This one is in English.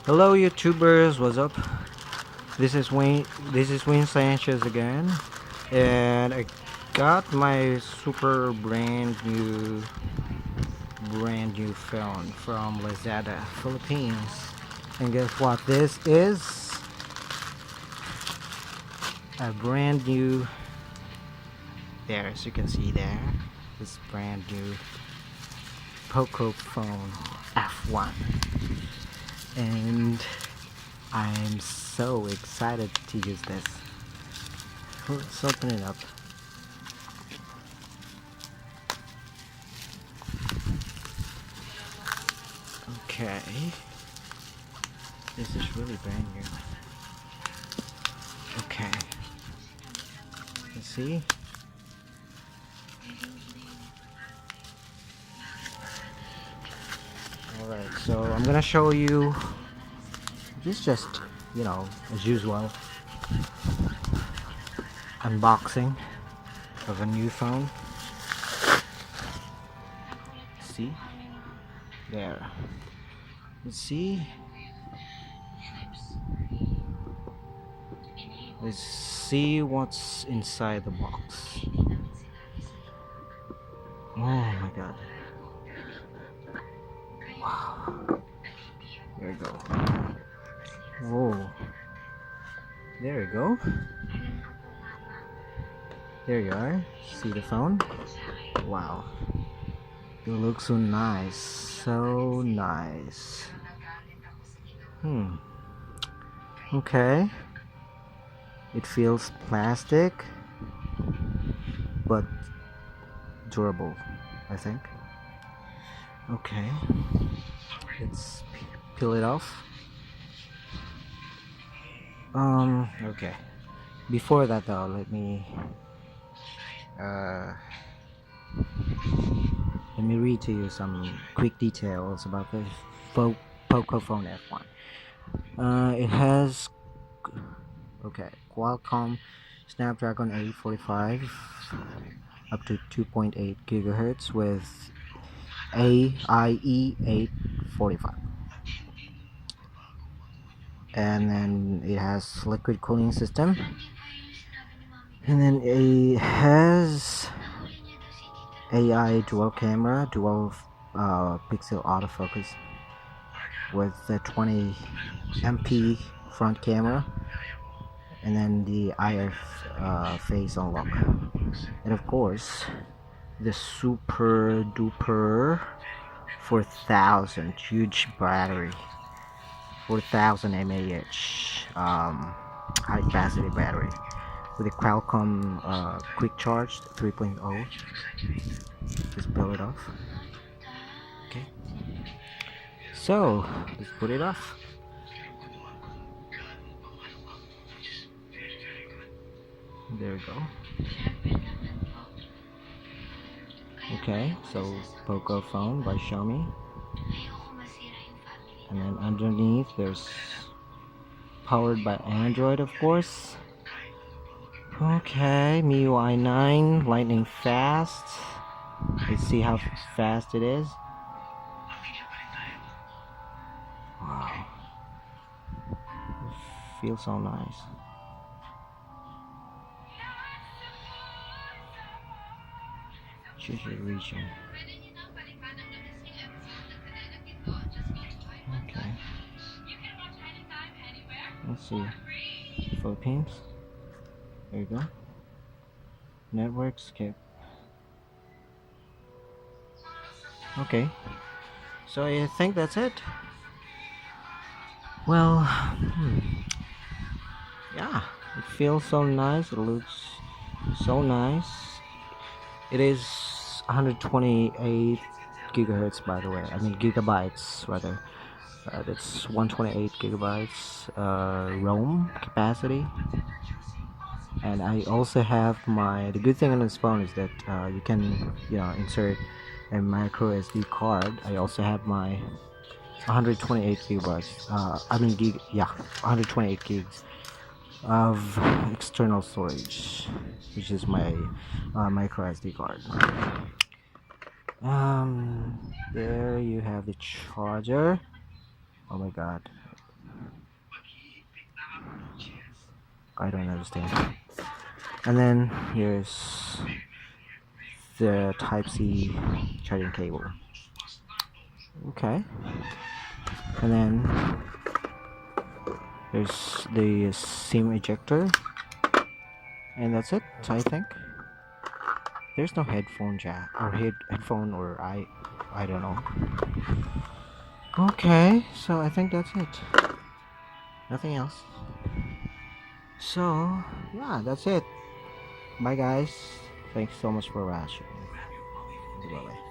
Hello YouTubers, what's up? This is Wayne Sanchez again, and I got my super brand new phone from LAZADA, Philippines. And guess what? This is a brand new, there, as you can see there, this brand new Poco phone F1. And I'm so excited to use this. Let's open it up. Okay. This is really brand new. Okay. Let's see. Alright, so I'm gonna show you this, just, as usual, unboxing of a new phone. See? There. Let's see. Let's see what's inside the box. Oh my god. Wow. There you go. Whoa. There you go. There you are. See the phone? Wow. It looks so nice. So nice. Okay. It feels plastic, but durable, I think. Okay. Let's peel it off. Okay. Before that though, let me read to you some quick details about the Poco phone F1. It has Qualcomm Snapdragon 845 up to 2.8 gigahertz with AIE 845, and then it has liquid cooling system, and then it has AI dual camera, dual pixel autofocus with the 20 MP front camera, and then the IR face unlock, and of course the super duper 4000 huge battery, 4000 mAh high capacity battery with a Qualcomm quick charge 3.0. Just peel it off. Okay, so let's put it off. There we go. Okay, so Poco phone by Xiaomi, and then underneath there's powered by Android, of course. Okay, MIUI 9, lightning fast. Let's see how fast it is. Wow, it feels so nice. Choose your region. Okay, let's see. Philippines. There you go. Network skip. Okay, so I think that's it. Well, yeah, it feels so nice. It looks so nice. It is 128 gigahertz, by the way. I mean gigabytes, rather. That's 128 gigabytes ROM capacity. And I also have the good thing on this phone is that you can insert a micro SD card. I also have my 128 gigabytes. 128 gigs of external storage, which is my micro SD card. There you have the charger. Oh my god, I don't understand. And then here's the Type C charging cable. Okay. And then there's the SIM ejector, and that's it. I think there's no headphone jack or headphone, or I don't know. Okay, so I think that's it. Nothing else. So yeah, that's it. Bye guys. Thanks so much for watching. Bye bye.